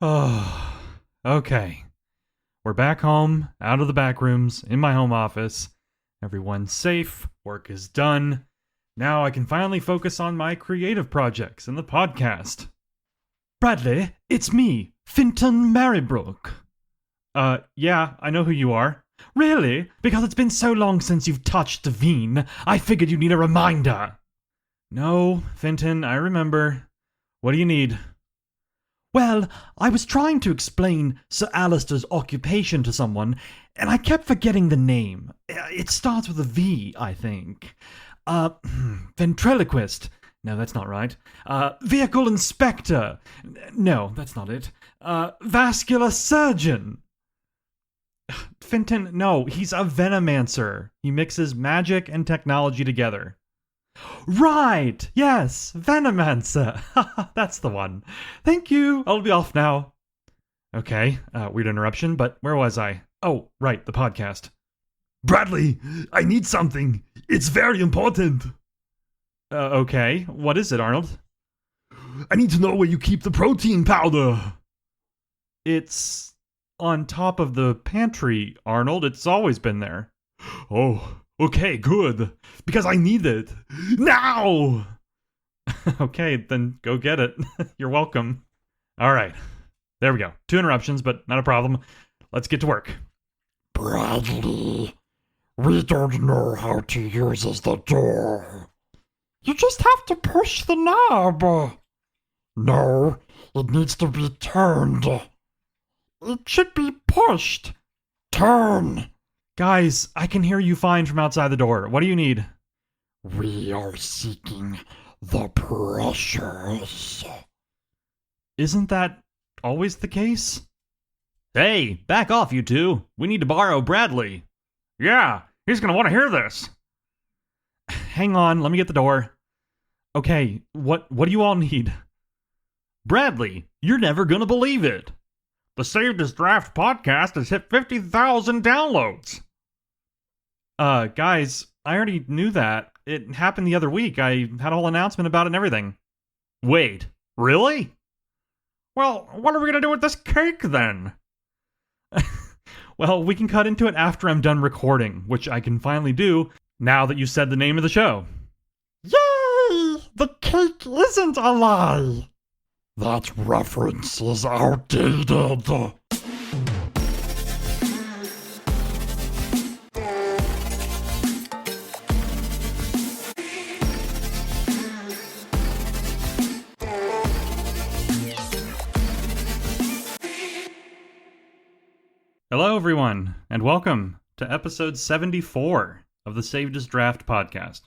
Oh, okay. We're back home, out of the back rooms, in my home office. Everyone's safe, work is done. Now I can finally focus on my creative projects and the podcast. Bradley, it's me, Finton Marybrook. Yeah, I know who you are. Really? Because it's been so long since you've touched Devine, I figured you'd need a reminder. No, Finton, I remember. What do you need? Well, I was trying to explain Sir Alistair's occupation to someone, and I kept forgetting the name. It starts with a V, I think. Ventriloquist. No, that's not right. Vehicle inspector. No, that's not it. Vascular surgeon. Finton, no, he's a venomancer. He mixes magic and technology together. Right! Yes! Venomancer! That's the one. Thank you! I'll be off now. Okay, weird interruption, but where was I? Oh, right, the podcast. Bradley, I need something. It's very important. Okay, what is it, Arnold? I need to know where you keep the protein powder. It's on top of the pantry, Arnold. It's always been there. Oh, okay, good. Because I need it. Now! Okay, then go get it. You're welcome. All right. There we go. 2 interruptions, but not a problem. Let's get to work. Bradley, we don't know how to use the door. You just have to push the knob. No, it needs to be turned. It should be pushed. Turn. Guys, I can hear you fine from outside the door. What do you need? We are seeking the precious. Isn't that always the case? Hey, back off, you two. We need to borrow Bradley. Yeah, he's gonna want to hear this. Hang on, let me get the door. Okay, what do you all need? Bradley, you're never gonna believe it. The Saved as Draft podcast has hit 50,000 downloads. Guys, I already knew that. It happened the other week. I had a whole announcement about it and everything. Wait, really? Well, what are we gonna do with this cake then? Well, we can cut into it after I'm done recording, which I can finally do now that you said the name of the show. Yay! The cake isn't a lie. That reference is outdated. Hello, everyone, and welcome to episode 74 of the Saved as Draft podcast.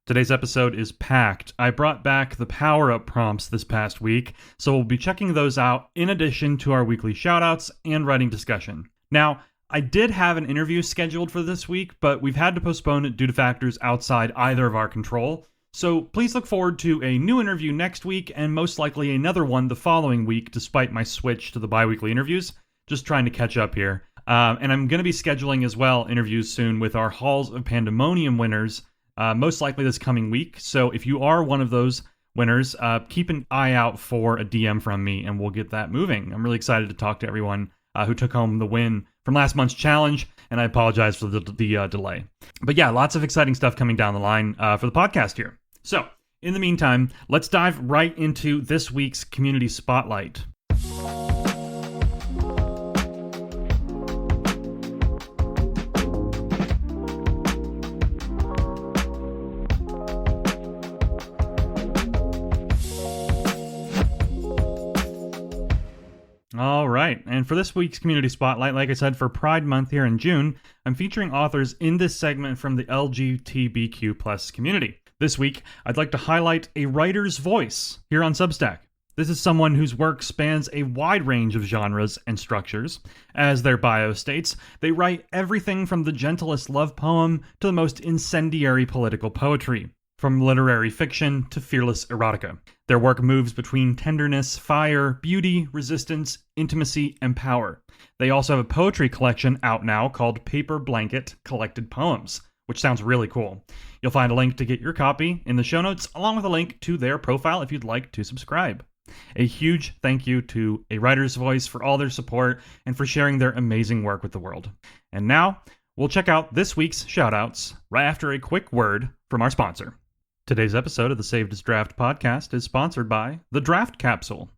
Today's episode is packed. I brought back the power-up prompts this past week, so we'll be checking those out in addition to our weekly shoutouts and writing discussion. Now, I did have an interview scheduled for this week, but we've had to postpone it due to factors outside either of our control. So please look forward to a new interview next week, and most likely another one the following week, despite my switch to the bi-weekly interviews. Just trying to catch up here. And I'm going to be scheduling as well interviews soon with our Halls of Pandemonium winners, most likely this coming week. So if you are one of those winners, keep an eye out for a DM from me and we'll get that moving. I'm really excited to talk to everyone who took home the win from last month's challenge, and I apologize for the delay. But yeah, lots of exciting stuff coming down the line for the podcast here. So in the meantime, let's dive right into this week's Community Spotlight. All right, and for this week's Community Spotlight, like I said, for Pride Month here in June, I'm featuring authors in this segment from the LGBTQ plus community. This week, I'd like to highlight a writer's voice here on Substack. This is someone whose work spans a wide range of genres and structures. As their bio states, they write everything from the gentlest love poem to the most incendiary political poetry, from literary fiction to fearless erotica. Their work moves between tenderness, fire, beauty, resistance, intimacy, and power. They also have a poetry collection out now called Paper Blanket Collected Poems, which sounds really cool. You'll find a link to get your copy in the show notes, along with a link to their profile if you'd like to subscribe. A huge thank you to A Writer's Voice for all their support and for sharing their amazing work with the world. And now, we'll check out this week's shoutouts right after a quick word from our sponsor. Today's episode of the Saved as Draft podcast is sponsored by The Draft Capsule.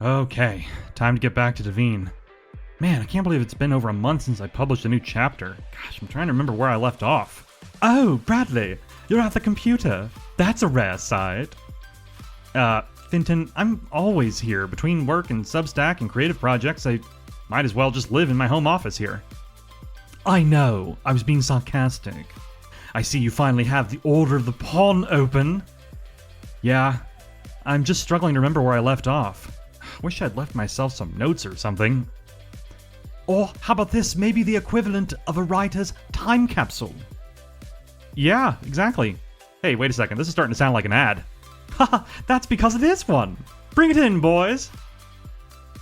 Okay, time to get back to Devine. Man, I can't believe it's been over a month since I published a new chapter. Gosh, I'm trying to remember where I left off. Oh, Bradley, you're at the computer. That's a rare sight. Finton, I'm always here. Between work and Substack and creative projects, I might as well just live in my home office here. I know, I was being sarcastic. I see you finally have the Order of the Pawn open. Yeah, I'm just struggling to remember where I left off. Wish I'd left myself some notes or something. Or how about this, maybe the equivalent of a writer's time capsule? Yeah, exactly. Hey, wait a second, this is starting to sound like an ad. Haha, that's because it is one. Bring it in, boys.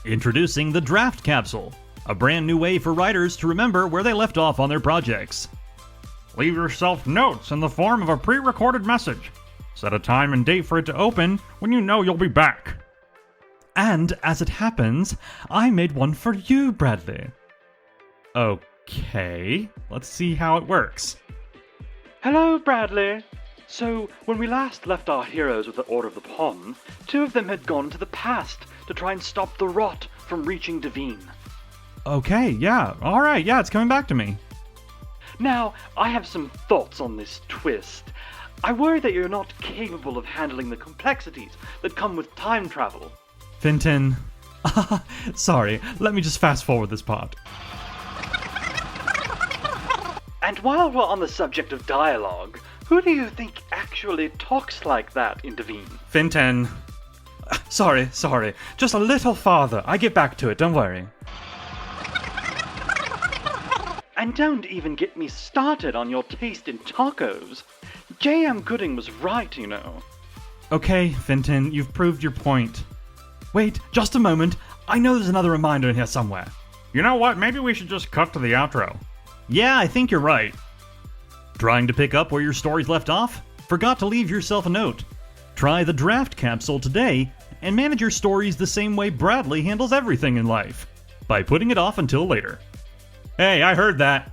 Introducing the Draft Capsule, a brand new way for writers to remember where they left off on their projects. Leave yourself notes in the form of a pre-recorded message. Set a time and date for it to open when you know you'll be back. And as it happens, I made one for you, Bradley. Okay, let's see how it works. Hello, Bradley. So, when we last left our heroes with the Order of the Pawn, 2 of them had gone to the past to try and stop the rot from reaching Devine. Okay, yeah, alright, yeah, it's coming back to me. Now, I have some thoughts on this twist. I worry that you're not capable of handling the complexities that come with time travel. Finton. Sorry, let me just fast forward this part. And while we're on the subject of dialogue, who do you think actually talks like that in Devine? Finton. Sorry. Just a little farther. I get back to it, don't worry. And don't even get me started on your taste in tacos. J.M. Gooding was right, you know. Okay, Finton, you've proved your point. Wait, just a moment. I know there's another reminder in here somewhere. You know what? Maybe we should just cut to the outro. Yeah, I think you're right. Trying to pick up where your stories left off? Forgot to leave yourself a note. Try the Draft Capsule today and manage your stories the same way Bradley handles everything in life, by putting it off until later. Hey, I heard that.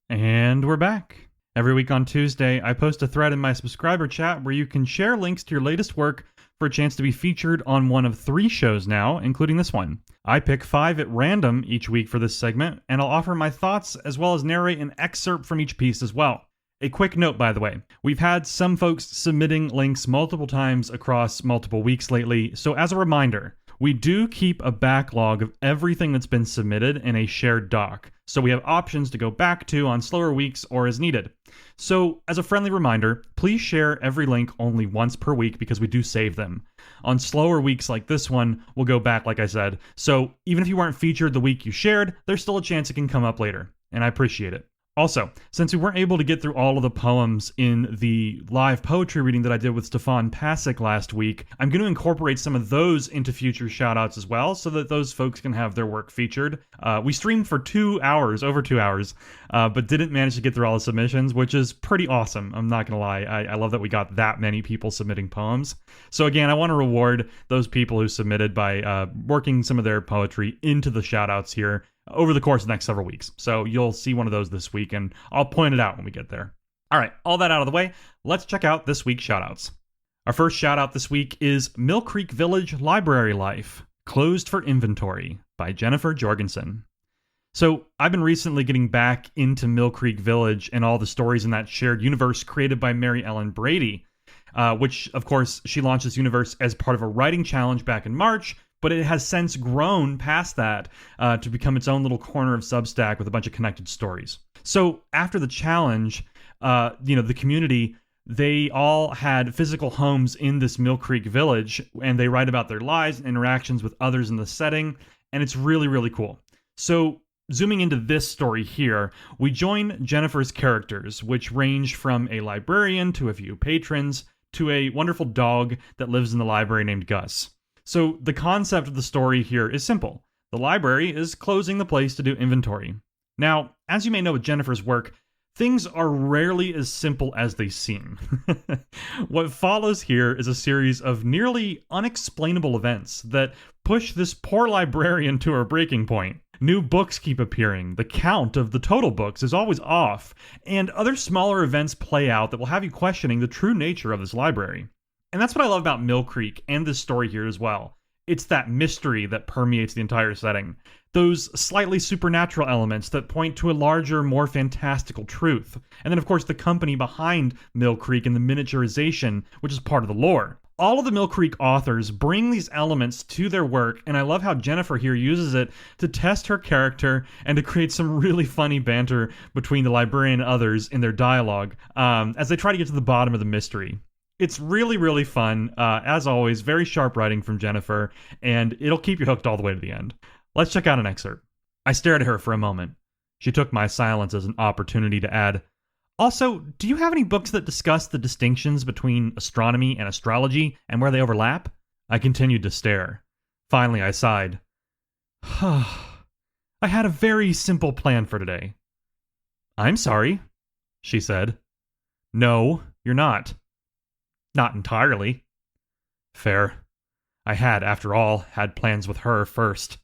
And we're back. Every week on Tuesday, I post a thread in my subscriber chat where you can share links to your latest work for a chance to be featured on one of 3 shows now, including this one. I pick 5 at random each week for this segment, and I'll offer my thoughts as well as narrate an excerpt from each piece as well. A quick note, by the way, we've had some folks submitting links multiple times across multiple weeks lately, so as a reminder, we do keep a backlog of everything that's been submitted in a shared doc, so we have options to go back to on slower weeks or as needed. So, as a friendly reminder, please share every link only once per week because we do save them. On slower weeks like this one, we'll go back, like I said, so even if you weren't featured the week you shared, there's still a chance it can come up later, and I appreciate it. Also, since we weren't able to get through all of the poems in the live poetry reading that I did with Stefan Pasek last week, I'm going to incorporate some of those into future shoutouts as well, so that those folks can have their work featured. We streamed for over 2 hours, but didn't manage to get through all the submissions, which is pretty awesome. I'm not going to lie. I love that we got that many people submitting poems. So again, I want to reward those people who submitted by working some of their poetry into the shoutouts here over the course of the next several weeks. So you'll see one of those this week, and I'll point it out when we get there. All right, all that out of the way, let's check out this week's shoutouts. Our first shoutout this week is Mill Creek Village Library Life, Closed for Inventory by Jennifer Jorgensen. So I've been recently getting back into Mill Creek Village and all the stories in that shared universe created by Mary Ellen Brady, which, of course, she launched this universe as part of a writing challenge back in March, but it has since grown past that to become its own little corner of Substack with a bunch of connected stories. So after the challenge, the community, they all had physical homes in this Mill Creek Village, and they write about their lives and interactions with others in the setting, and it's really, really cool. So zooming into this story here, we join Jennifer's characters, which range from a librarian to a few patrons to a wonderful dog that lives in the library named Gus. So the concept of the story here is simple. The library is closing the place to do inventory. Now, as you may know with Jennifer's work, things are rarely as simple as they seem. What follows here is a series of nearly unexplainable events that push this poor librarian to her breaking point. New books keep appearing, the count of the total books is always off, and other smaller events play out that will have you questioning the true nature of this library. And that's what I love about Mill Creek and this story here as well. It's that mystery that permeates the entire setting. Those slightly supernatural elements that point to a larger, more fantastical truth. And then, of course, the company behind Mill Creek and the miniaturization, which is part of the lore. All of the Mill Creek authors bring these elements to their work, and I love how Jennifer here uses it to test her character and to create some really funny banter between the librarian and others in their dialogue as they try to get to the bottom of the mystery. It's really, really fun. As always, very sharp writing from Jennifer, and it'll keep you hooked all the way to the end. Let's check out an excerpt. I stared at her for a moment. She took my silence as an opportunity to add, "Also, do you have any books that discuss the distinctions between astronomy and astrology and where they overlap?" I continued to stare. Finally, I sighed. I had a very simple plan for today. "I'm sorry," she said. "No, you're not." "Not entirely." "Fair. I had, after all, had plans with her first."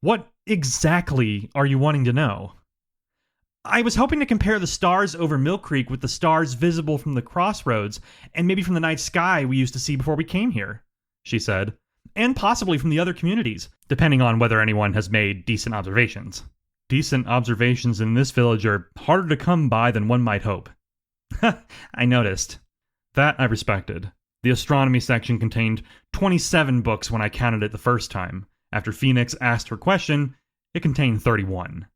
"What exactly are you wanting to know?" "I was hoping to compare the stars over Mill Creek with the stars visible from the crossroads, and maybe from the night sky we used to see before we came here," she said. "And possibly from the other communities, depending on whether anyone has made decent observations." "Decent observations in this village are harder to come by than one might hope." I noticed. That I respected. The astronomy section contained 27 books when I counted it the first time. After Phoenix asked her question, it contained 31.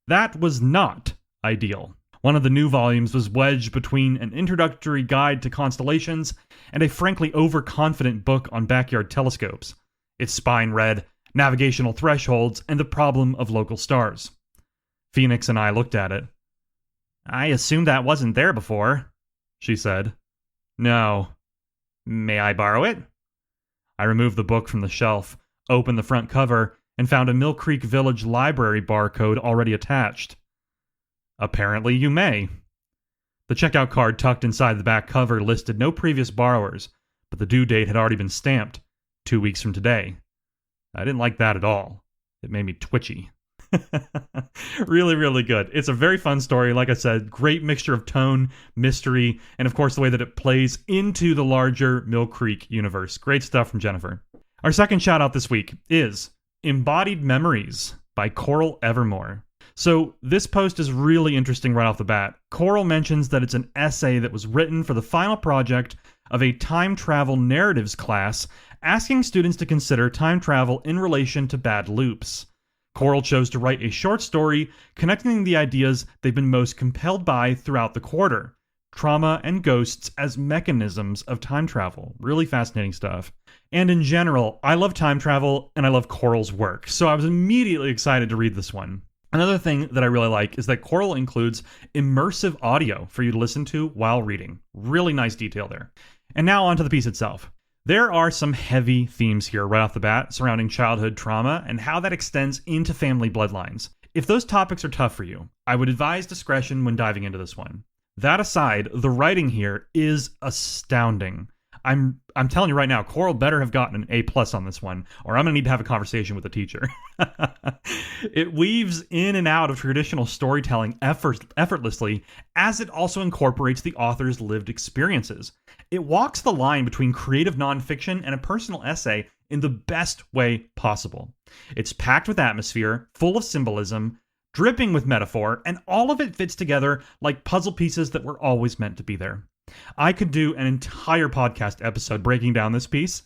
That was not ideal. One of the new volumes was wedged between an introductory guide to constellations and a frankly overconfident book on backyard telescopes. Its spine read, "Navigational Thresholds and the Problem of Local Stars." Phoenix and I looked at it. "I assumed that wasn't there before," she said. "No." "May I borrow it?" I removed the book from the shelf, opened the front cover, and found a Mill Creek Village library barcode already attached. "Apparently you may." The checkout card tucked inside the back cover listed no previous borrowers, but the due date had already been stamped, 2 weeks from today. I didn't like that at all. It made me twitchy. Really, really good. It's a very fun story. Like I said, great mixture of tone, mystery, and of course the way that it plays into the larger Mill Creek universe. Great stuff from Jennifer. Our second shout out this week is Embodied Memories by Coral Evermore. So this post is really interesting right off the bat. Coral mentions that it's an essay that was written for the final project of a time travel narratives class, asking students to consider time travel in relation to bad loops. Coral chose to write a short story connecting the ideas they've been most compelled by throughout the quarter. Trauma and ghosts as mechanisms of time travel. Really fascinating stuff. And in general, I love time travel and I love Coral's work, so I was immediately excited to read this one. Another thing that I really like is that Coral includes immersive audio for you to listen to while reading. Really nice detail there. And now onto the piece itself. There are some heavy themes here right off the bat surrounding childhood trauma and how that extends into family bloodlines. If those topics are tough for you, I would advise discretion when diving into this one. That aside, the writing here is astounding. I'm telling you right now, Coral better have gotten an A+ on this one, or I'm going to need to have a conversation with the teacher. It weaves in and out of traditional storytelling effortlessly, as it also incorporates the author's lived experiences. It walks the line between creative nonfiction and a personal essay in the best way possible. It's packed with atmosphere, full of symbolism, dripping with metaphor, and all of it fits together like puzzle pieces that were always meant to be there. I could do an entire podcast episode breaking down this piece,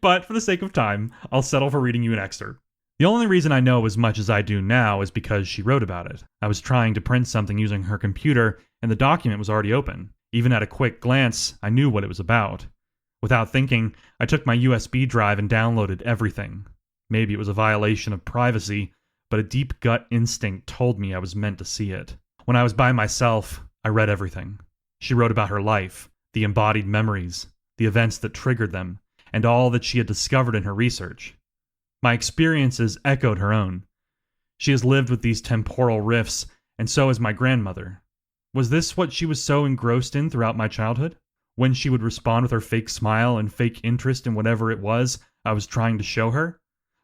but for the sake of time, I'll settle for reading you an excerpt. The only reason I know as much as I do now is because she wrote about it. I was trying to print something using her computer, and the document was already open. Even at a quick glance, I knew what it was about. Without thinking, I took my USB drive and downloaded everything. Maybe it was a violation of privacy, but a deep gut instinct told me I was meant to see it. When I was by myself, I read everything. She wrote about her life, the embodied memories, the events that triggered them, and all that she had discovered in her research. My experiences echoed her own. She has lived with these temporal rifts And so is my grandmother. Was this what she was so engrossed in throughout my childhood? When she would respond with her fake smile and fake interest in whatever it was I was trying to show her?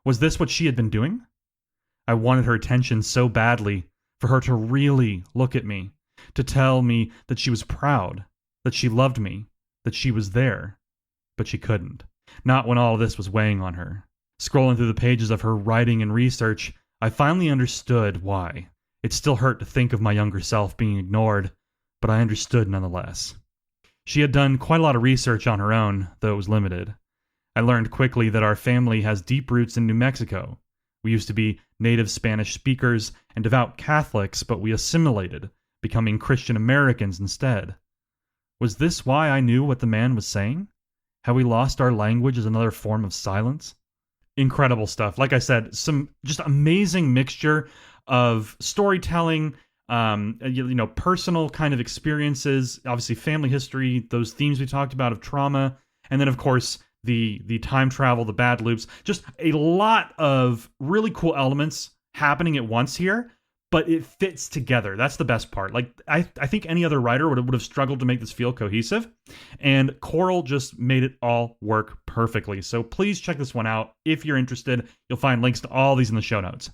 Was this what she had been doing? I wanted her attention so badly, for her to really look at me, to tell me that she was proud, that she loved me, that she was there. But she couldn't. Not when all this was weighing on her. Scrolling through the pages of her writing and research, I finally understood why. It still hurt to think of my younger self being ignored, but I understood nonetheless. She had done quite a lot of research on her own, though it was limited. I learned quickly that our family has deep roots in New Mexico. We used to be native Spanish speakers and devout Catholics, but we assimilated, becoming Christian Americans instead. Was this why I knew what the man was saying? Had we lost our language as another form of silence? Incredible stuff. Like I said, some just amazing mixture of storytelling, personal kind of experiences, obviously family history, those themes we talked about of trauma, and then of course the time travel, the bad loops, just a lot of really cool elements happening at once here, but it fits together. That's the best part. Like I think any other writer would have struggled to make this feel cohesive, and Coral just made it all work perfectly. So please check this one out if you're interested. You'll find links to all these in the show notes.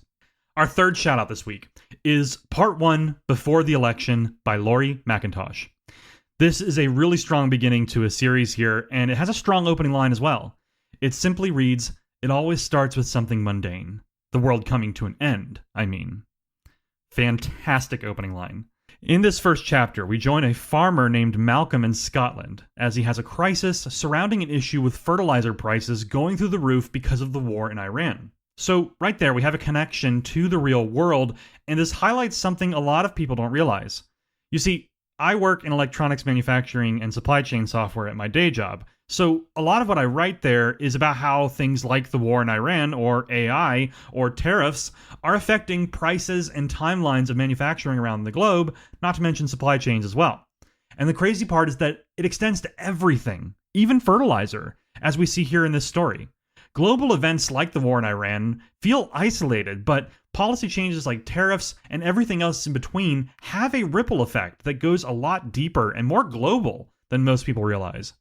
Our third shout out this week is Part 1 Before the Election by Laurie McIntosh. This is a really strong beginning to a series here, and it has a strong opening line as well. It simply reads, "It always starts with something mundane. The world coming to an end, I mean." Fantastic opening line. In this first chapter, we join a farmer named Malcolm in Scotland, as he has a crisis surrounding an issue with fertilizer prices going through the roof because of the war in Iran. So right there, we have a connection to the real world, and this highlights something a lot of people don't realize. You see, I work in electronics manufacturing and supply chain software at my day job, so a lot of what I write there is about how things like the war in Iran, or AI, or tariffs are affecting prices and timelines of manufacturing around the globe, not to mention supply chains as well. And the crazy part is that it extends to everything, even fertilizer, as we see here in this story. Global events like the war in Iran feel isolated, but policy changes like tariffs and everything else in between have a ripple effect that goes a lot deeper and more global than most people realize.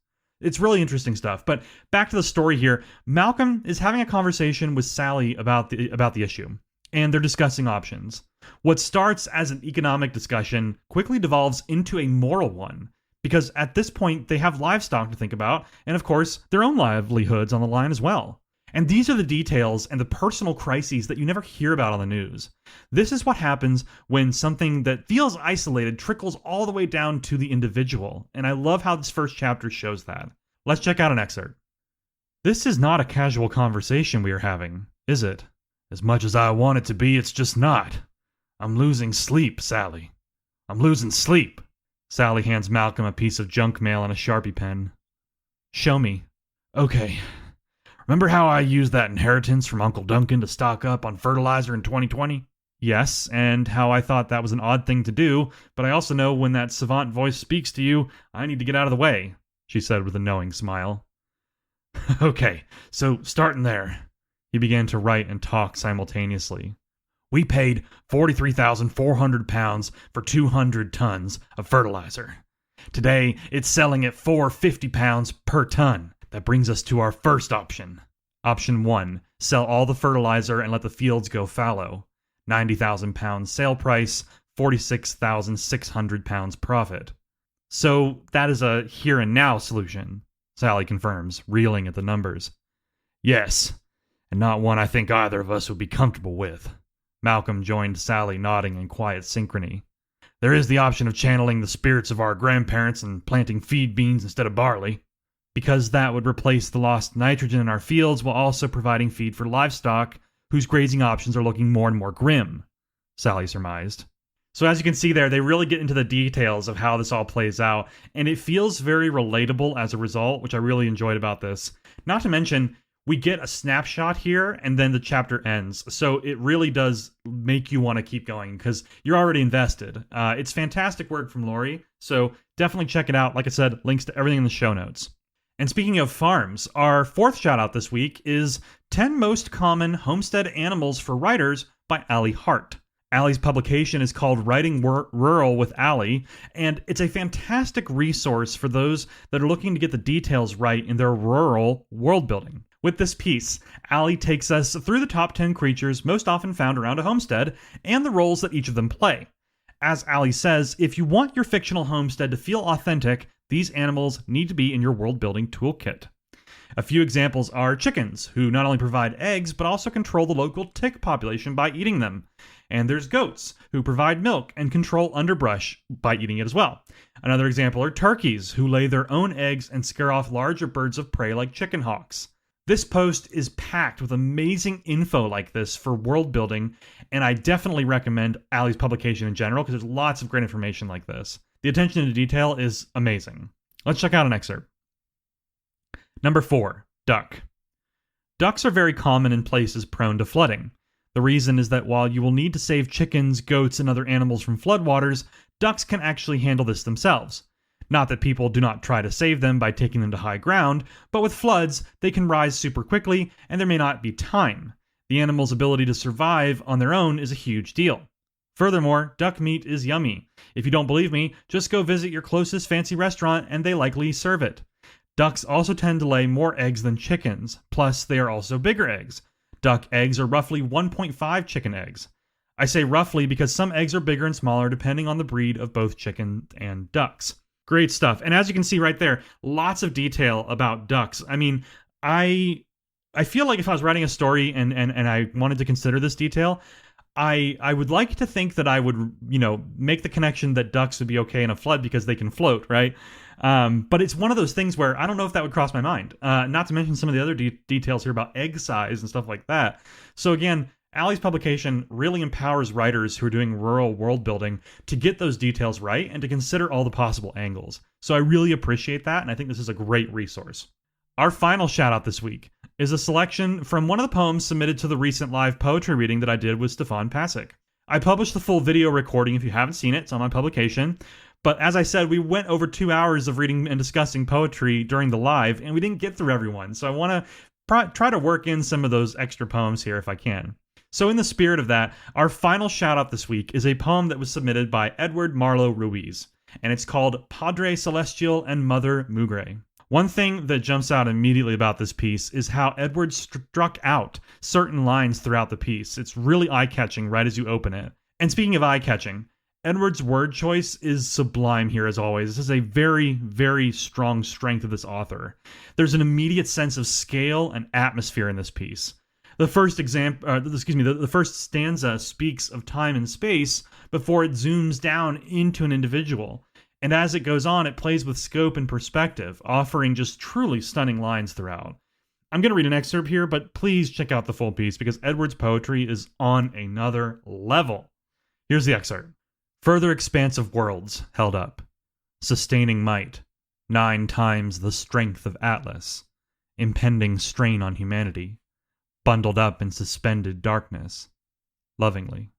It's really interesting stuff. But back to the story here, Malcolm is having a conversation with Sally about the issue, and they're discussing options. What starts as an economic discussion quickly devolves into a moral one, because at this point they have livestock to think about, and of course their own livelihoods on the line as well. And these are the details and the personal crises that you never hear about on the news. This is what happens when something that feels isolated trickles all the way down to the individual, and I love how this first chapter shows that. Let's check out an excerpt. "This is not a casual conversation we are having, is it? As much as I want it to be, it's just not. I'm losing sleep, Sally. I'm losing sleep." Sally hands Malcolm a piece of junk mail and a Sharpie pen. "Show me." "Okay. Remember how I used that inheritance from Uncle Duncan to stock up on fertilizer in 2020? "Yes, and how I thought that was an odd thing to do, but I also know when that savant voice speaks to you, I need to get out of the way," she said with a knowing smile. "Okay, so starting there." He began to write and talk simultaneously. "We paid 43,400 pounds for 200 tons of fertilizer. Today, it's selling at 450 pounds per ton. That brings us to our first option. Option 1, sell all the fertilizer and let the fields go fallow. 90,000 pounds sale price, 46,600 pounds profit." "So that is a here and now solution," Sally confirms, reeling at the numbers. "Yes, and not one I think either of us would be comfortable with." Malcolm joined Sally, nodding in quiet synchrony. "There is the option of channeling the spirits of our grandparents and planting feed beans instead of barley. Because that would replace the lost nitrogen in our fields while also providing feed for livestock, whose grazing options are looking more and more grim," Sally surmised. So as you can see there, they really get into the details of how this all plays out, and it feels very relatable as a result, which I really enjoyed about this. Not to mention, we get a snapshot here, and then the chapter ends. So it really does make you want to keep going, because you're already invested. It's fantastic work from Laurie, so definitely check it out. Like I said, links to everything in the show notes. And speaking of farms, our fourth shout out this week is 10 Most Common Homestead Animals for Writers by Allie Hart. Allie's publication is called Writing Rural with Allie, and it's a fantastic resource for those that are looking to get the details right in their rural world building. With this piece, Allie takes us through the top 10 creatures most often found around a homestead and the roles that each of them play. As Allie says, if you want your fictional homestead to feel authentic, these animals need to be in your world building toolkit. A few examples are chickens, who not only provide eggs, but also control the local tick population by eating them. And there's goats, who provide milk and control underbrush by eating it as well. Another example are turkeys, who lay their own eggs and scare off larger birds of prey like chicken hawks. This post is packed with amazing info like this for world building, and I definitely recommend Allie's publication in general because there's lots of great information like this. The attention to detail is amazing. Let's check out an excerpt. Number 4, duck. Ducks are very common in places prone to flooding. The reason is that while you will need to save chickens, goats, and other animals from floodwaters, ducks can actually handle this themselves. Not that people do not try to save them by taking them to high ground, but with floods, they can rise super quickly, and there may not be time. The animal's ability to survive on their own is a huge deal. Furthermore, duck meat is yummy. If you don't believe me, just go visit your closest fancy restaurant and they likely serve it. Ducks also tend to lay more eggs than chickens, plus they are also bigger eggs. Duck eggs are roughly 1.5 chicken eggs. I say roughly because some eggs are bigger and smaller depending on the breed of both chicken and ducks. Great stuff. And as you can see right there, lots of detail about ducks. I mean, I feel like if I was writing a story and I wanted to consider this detail, I would like to think that I would, make the connection that ducks would be okay in a flood because they can float, right? But it's one of those things where I don't know if that would cross my mind. Not to mention some of the other details here about egg size and stuff like that. So again, Allie's publication really empowers writers who are doing rural world building to get those details right and to consider all the possible angles. So I really appreciate that, and I think this is a great resource. Our final shout out this week is a selection from one of the poems submitted to the recent live poetry reading that I did with Stefan Pasic. I published the full video recording. If you haven't seen it, it's on my publication. But as I said, we went over 2 hours of reading and discussing poetry during the live, and we didn't get through everyone. So I want to try to work in some of those extra poems here if I can. So in the spirit of that, our final shout out this week is a poem that was submitted by Edward Marlowe Ruiz, and it's called Padre Celestial and Mother Mugre. One thing that jumps out immediately about this piece is how Edward struck out certain lines throughout the piece. It's really eye-catching right as you open it. And speaking of eye-catching, Edward's word choice is sublime here as always. This is a very, very strong strength of this author. There's an immediate sense of scale and atmosphere in this piece. The first the first stanza speaks of time and space before it zooms down into an individual. And as it goes on, it plays with scope and perspective, offering just truly stunning lines throughout. I'm going to read an excerpt here, but please check out the full piece because Edward's poetry is on another level. Here's the excerpt. Further expanse of worlds held up, sustaining might, 9 times the strength of Atlas, impending strain on humanity, bundled up in suspended darkness, lovingly.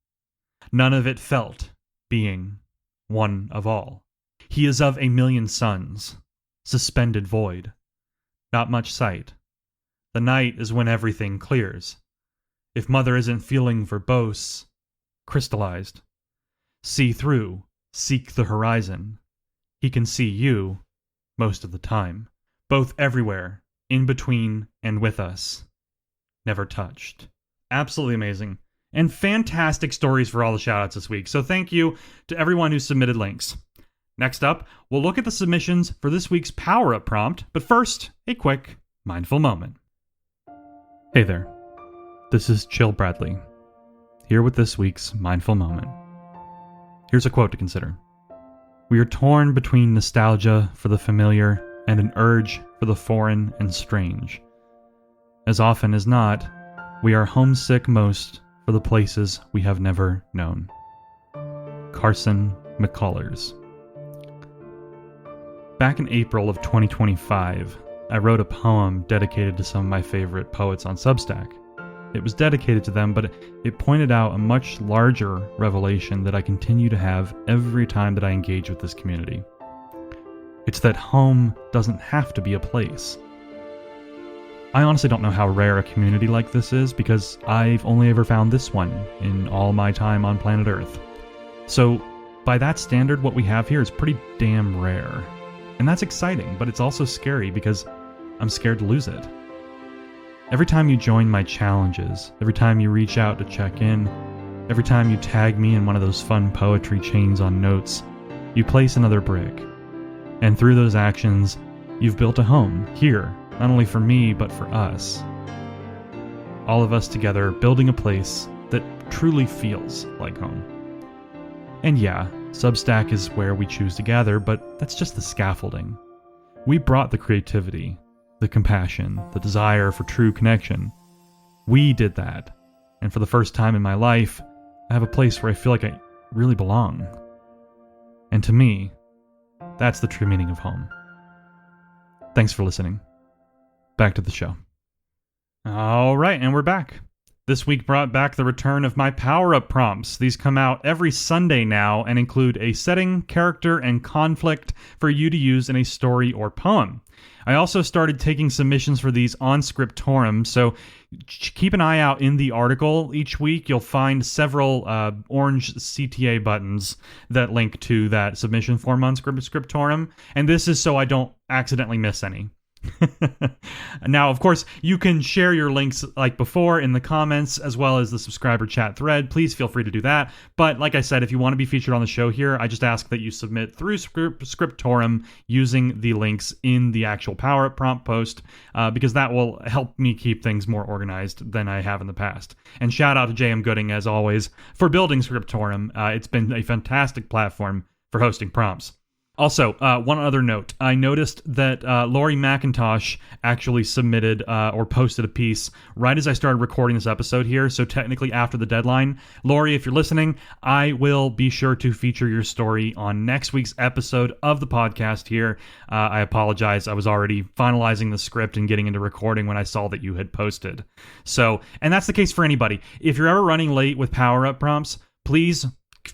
None of it felt, being one of all. He is of a million suns, suspended void, not much sight. The night is when everything clears. If Mother isn't feeling verbose, crystallized. See through, seek the horizon. He can see you most of the time, both everywhere, in between and with us. Never touched. Absolutely amazing. And fantastic stories for all the shoutouts this week. So thank you to everyone who submitted links. Next up, we'll look at the submissions for this week's power-up prompt, but first, a quick mindful moment. Hey there, this is Chill Bradley, here with this week's mindful moment. Here's a quote to consider. We are torn between nostalgia for the familiar and an urge for the foreign and strange. As often as not, we are homesick most for the places we have never known. Carson McCullers. Back in April of 2025, I wrote a poem dedicated to some of my favorite poets on Substack. It was dedicated to them, but it pointed out a much larger revelation that I continue to have every time that I engage with this community. It's that home doesn't have to be a place. I honestly don't know how rare a community like this is because I've only ever found this one in all my time on planet Earth. So, by that standard, what we have here is pretty damn rare. And that's exciting, but it's also scary because I'm scared to lose it. Every time you join my challenges, every time you reach out to check in, every time you tag me in one of those fun poetry chains on Notes, you place another brick. And through those actions, you've built a home here, not only for me, but for us. All of us together building a place that truly feels like home. And yeah, Substack is where we choose to gather, but that's just the scaffolding. We brought the creativity, the compassion, the desire for true connection. We did that. And for the first time in my life, I have a place where I feel like I really belong. And to me, that's the true meaning of home. Thanks for listening. Back to the show. All right, and we're back. This week brought back the return of my power-up prompts. These come out every Sunday now and include a setting, character, and conflict for you to use in a story or poem. I also started taking submissions for these on Scriptorum, so keep an eye out in the article. Each week you'll find several orange CTA buttons that link to that submission form on Scriptorum, and this is so I don't accidentally miss any. Now, of course, you can share your links like before in the comments as well as the subscriber chat thread. Please feel free to do that. But like I said, if you want to be featured on the show here, I just ask that you submit through Scriptorum using the links in the actual Power Prompt post because that will help me keep things more organized than I have in the past. And shout out to JM Gooding, as always, for building Scriptorum. It's been a fantastic platform for hosting prompts. Also, one other note. I noticed that Laurie McIntosh actually submitted or posted a piece right as I started recording this episode here, so technically after the deadline. Laurie, if you're listening, I will be sure to feature your story on next week's episode of the podcast here. I apologize. I was already finalizing the script and getting into recording when I saw that you had posted. So, and that's the case for anybody. If you're ever running late with power-up prompts, please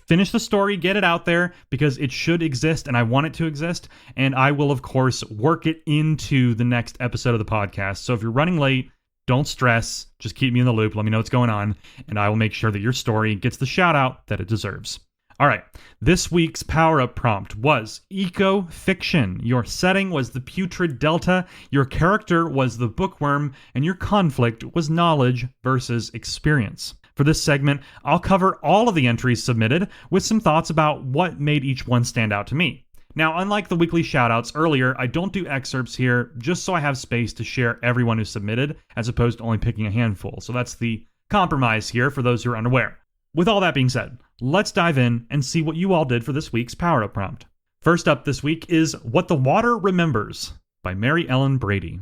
finish the story, get it out there, because it should exist, and I want it to exist, and I will, of course, work it into the next episode of the podcast. So if you're running late, don't stress. Just keep me in the loop. Let me know what's going on, and I will make sure that your story gets the shout-out that it deserves. All right, this week's power-up prompt was eco-fiction. Your setting was the Putrid Delta, your character was the Bookworm, and your conflict was knowledge versus experience. For this segment, I'll cover all of the entries submitted with some thoughts about what made each one stand out to me. Now, unlike the weekly shoutouts earlier, I don't do excerpts here just so I have space to share everyone who submitted, as opposed to only picking a handful. So that's the compromise here for those who are unaware. With all that being said, let's dive in and see what you all did for this week's power-up prompt. First up this week is What the Water Remembers by Mary Ellen Brady.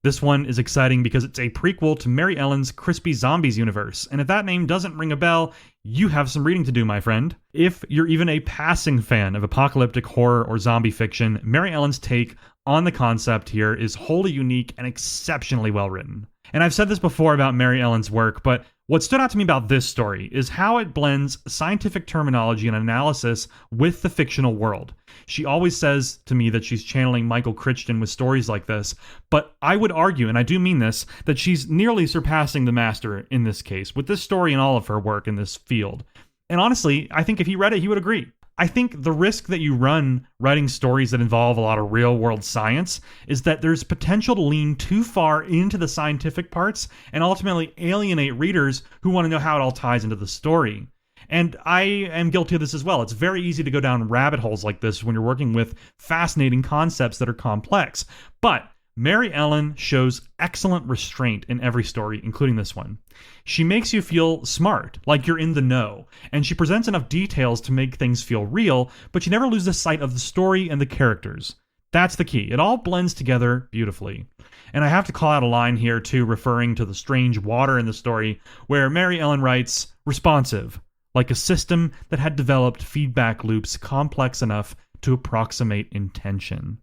This one is exciting because it's a prequel to Mary Ellen's Crispy Zombies universe, and if that name doesn't ring a bell, you have some reading to do, my friend. If you're even a passing fan of apocalyptic horror or zombie fiction, Mary Ellen's take on the concept here is wholly unique and exceptionally well written. And I've said this before about Mary Ellen's work, but what stood out to me about this story is how it blends scientific terminology and analysis with the fictional world. She always says to me that she's channeling Michael Crichton with stories like this, but I would argue, and I do mean this, that she's nearly surpassing the master in this case, with this story and all of her work in this field. And honestly, I think if he read it, he would agree. I think the risk that you run writing stories that involve a lot of real-world science is that there's potential to lean too far into the scientific parts and ultimately alienate readers who want to know how it all ties into the story. And I am guilty of this as well. It's very easy to go down rabbit holes like this when you're working with fascinating concepts that are complex. But Mary Ellen shows excellent restraint in every story, including this one. She makes you feel smart, like you're in the know, and she presents enough details to make things feel real, but you never lose the sight of the story and the characters. That's the key. It all blends together beautifully. And I have to call out a line here, too, referring to the strange water in the story, where Mary Ellen writes, responsive, like a system that had developed feedback loops complex enough to approximate intention.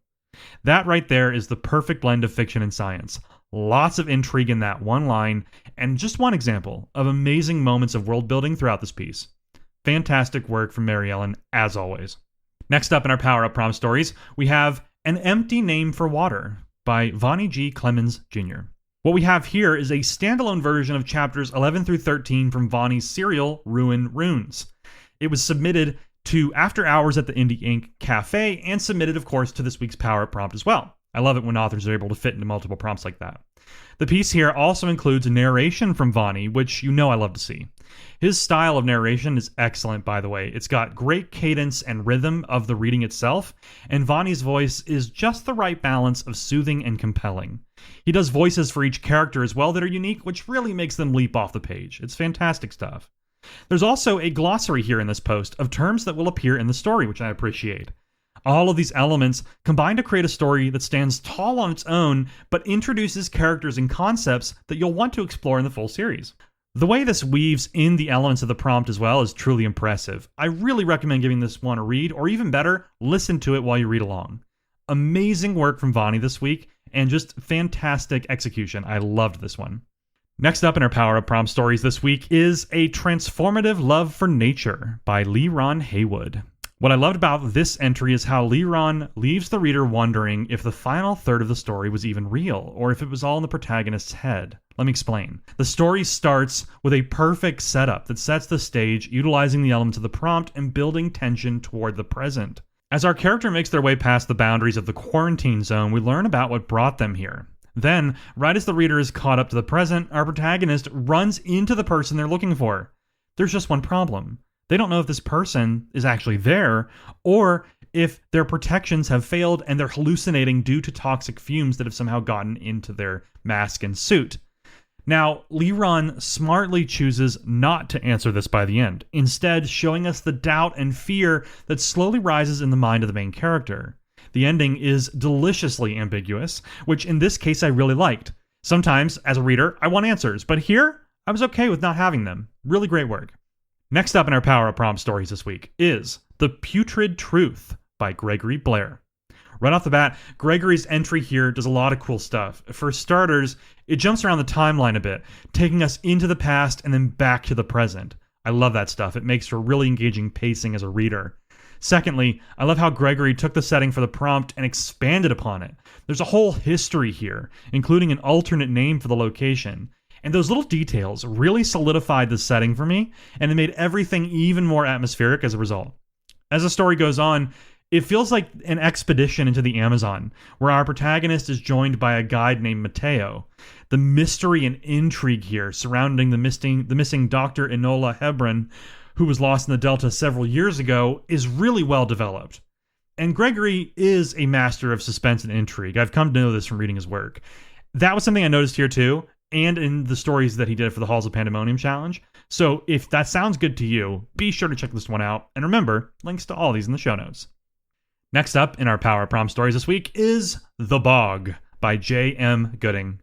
That right there is the perfect blend of fiction and science. Lots of intrigue in that one line, and just one example of amazing moments of world building throughout this piece. Fantastic work from Mary Ellen, as always. Next up in our Power Up Prompt stories, we have An Empty Name for Water by Vonnie G. Clemens Jr. What we have here is a standalone version of chapters 11 through 13 from Vonnie's serial, Ruin Runes. It was submitted to After Hours at the Indie Ink Cafe and submitted, of course, to this week's Power Up prompt as well. I love it when authors are able to fit into multiple prompts like that. The piece here also includes narration from Vonnie, which you know I love to see. His style of narration is excellent, by the way. It's got great cadence and rhythm of the reading itself, and Vonnie's voice is just the right balance of soothing and compelling. He does voices for each character as well that are unique, which really makes them leap off the page. It's fantastic stuff. There's also a glossary here in this post of terms that will appear in the story, which I appreciate. All of these elements combine to create a story that stands tall on its own, but introduces characters and concepts that you'll want to explore in the full series. The way this weaves in the elements of the prompt as well is truly impressive. I really recommend giving this one a read, or even better, listen to it while you read along. Amazing work from Vonnie this week, and just fantastic execution. I loved this one. Next up in our Power Up Prompt stories this week is A Transformative Love for Nature by Lee Ron Haywood. What I loved about this entry is how Lee Ron leaves the reader wondering if the final third of the story was even real, or if it was all in the protagonist's head. Let me explain. The story starts with a perfect setup that sets the stage, utilizing the elements of the prompt and building tension toward the present. As our character makes their way past the boundaries of the quarantine zone, we learn about what brought them here. Then, right as the reader is caught up to the present, our protagonist runs into the person they're looking for. There's just one problem. They don't know if this person is actually there, or if their protections have failed and they're hallucinating due to toxic fumes that have somehow gotten into their mask and suit. Now, Lee Ron smartly chooses not to answer this by the end, instead showing us the doubt and fear that slowly rises in the mind of the main character. The ending is deliciously ambiguous, which in this case I really liked. Sometimes, as a reader, I want answers, but here, I was okay with not having them. Really great work. Next up in our Power Up Prompt stories this week is The Putrid Truth by Gregory Blair. Right off the bat, Gregory's entry here does a lot of cool stuff. For starters, it jumps around the timeline a bit, taking us into the past and then back to the present. I love that stuff. It makes for really engaging pacing as a reader. Secondly, I love how Gregory took the setting for the prompt and expanded upon it. There's a whole history here, including an alternate name for the location. And those little details really solidified the setting for me, and it made everything even more atmospheric as a result. As the story goes on, it feels like an expedition into the Amazon, where our protagonist is joined by a guide named Mateo. The mystery and intrigue here surrounding the missing Dr. Enola Hebron, who was lost in the Delta several years ago, is really well developed. And Gregory is a master of suspense and intrigue. I've come to know this from reading his work. That was something I noticed here too, and in the stories that he did for the Halls of Pandemonium Challenge. So if that sounds good to you, be sure to check this one out. And remember, links to all these in the show notes. Next up in our Power Prompt stories this week is The Bog by J.M. Gooding.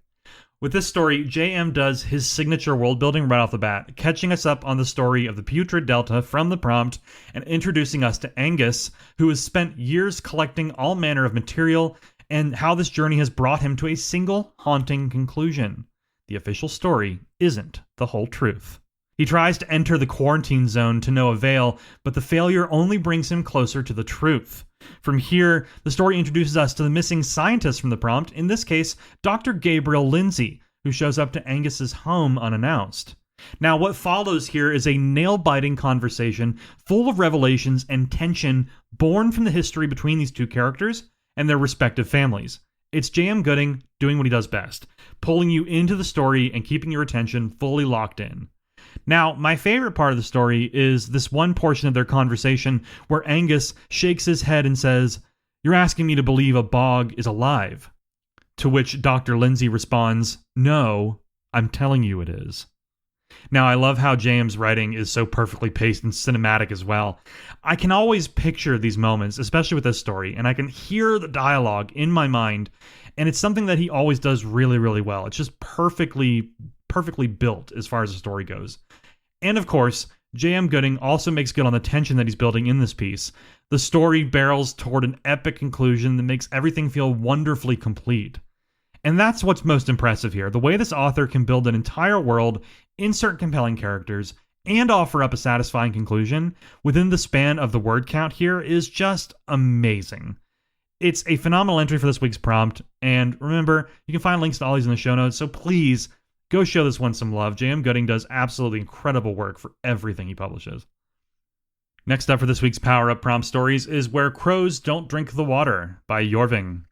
With this story, J.M. does his signature world building right off the bat, catching us up on the story of the Putrid Delta from the prompt and introducing us to Angus, who has spent years collecting all manner of material, and how this journey has brought him to a single haunting conclusion. The official story isn't the whole truth. He tries to enter the quarantine zone to no avail, but the failure only brings him closer to the truth. From here, the story introduces us to the missing scientist from the prompt, in this case, Dr. Gabriel Lindsay, who shows up to Angus's home unannounced. Now, what follows here is a nail-biting conversation full of revelations and tension born from the history between these two characters and their respective families. It's J.M. Gooding doing what he does best, pulling you into the story and keeping your attention fully locked in. Now, my favorite part of the story is this one portion of their conversation where Angus shakes his head and says, "You're asking me to believe a bog is alive." To which Dr. Lindsay responds, "No, I'm telling you it is." Now, I love how J.M.'s writing is so perfectly paced and cinematic as well. I can always picture these moments, especially with this story, and I can hear the dialogue in my mind, and it's something that he always does really, really well. It's just perfectly built as far as the story goes. And of course, J.M. Gooding also makes good on the tension that he's building in this piece. The story barrels toward an epic conclusion that makes everything feel wonderfully complete. And that's what's most impressive here. The way this author can build an entire world, insert compelling characters, and offer up a satisfying conclusion within the span of the word count here is just amazing. It's a phenomenal entry for this week's prompt, and remember, you can find links to all these in the show notes, so please go show this one some love. J.M. Gooding does absolutely incredible work for everything he publishes. Next up for this week's Power Up Prompt Stories is Where Crows Don't Drink the Water by Jorving.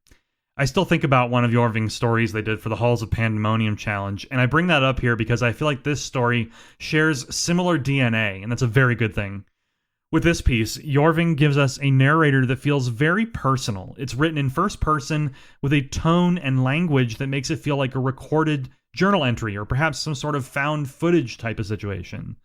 I still think about one of Jorving's stories they did for the Halls of Pandemonium Challenge, and I bring that up here because I feel like this story shares similar DNA, and that's a very good thing. With this piece, Jorving gives us a narrator that feels very personal. It's written in first person with a tone and language that makes it feel like a recorded journal entry or perhaps some sort of found footage type of situation.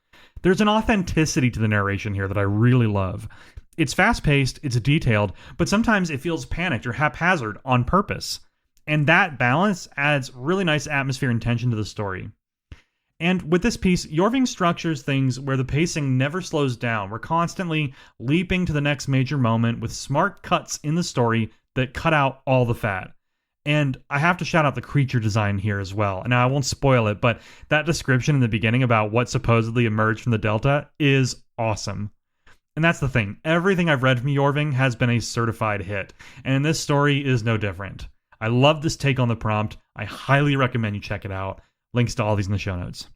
There's an authenticity to the narration here that I really love. It's fast-paced, it's detailed, but sometimes it feels panicked or haphazard on purpose. And that balance adds really nice atmosphere and tension to the story. And with this piece, Jorving structures things where the pacing never slows down. We're constantly leaping to the next major moment with smart cuts in the story that cut out all the fat. And I have to shout out the creature design here as well. Now, I won't spoil it, but that description in the beginning about what supposedly emerged from the Delta is awesome. And that's the thing. Everything I've read from Jorving has been a certified hit. And this story is no different. I love this take on the prompt. I highly recommend you check it out. Links to all these in the show notes.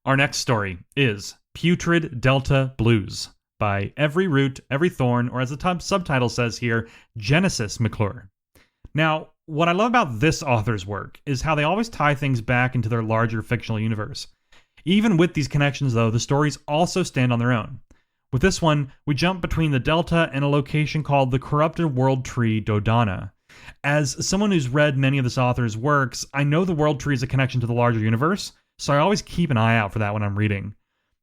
Our next story is Putrid Delta Blues by Every Root, Every Thorn, or as the subtitle says here, Genesis McClure. Now, what I love about this author's work is how they always tie things back into their larger fictional universe. Even with these connections, though, the stories also stand on their own. With this one, we jump between the Delta and a location called the Corrupted World Tree Dodonna. As someone who's read many of this author's works, I know the World Tree is a connection to the larger universe, so I always keep an eye out for that when I'm reading.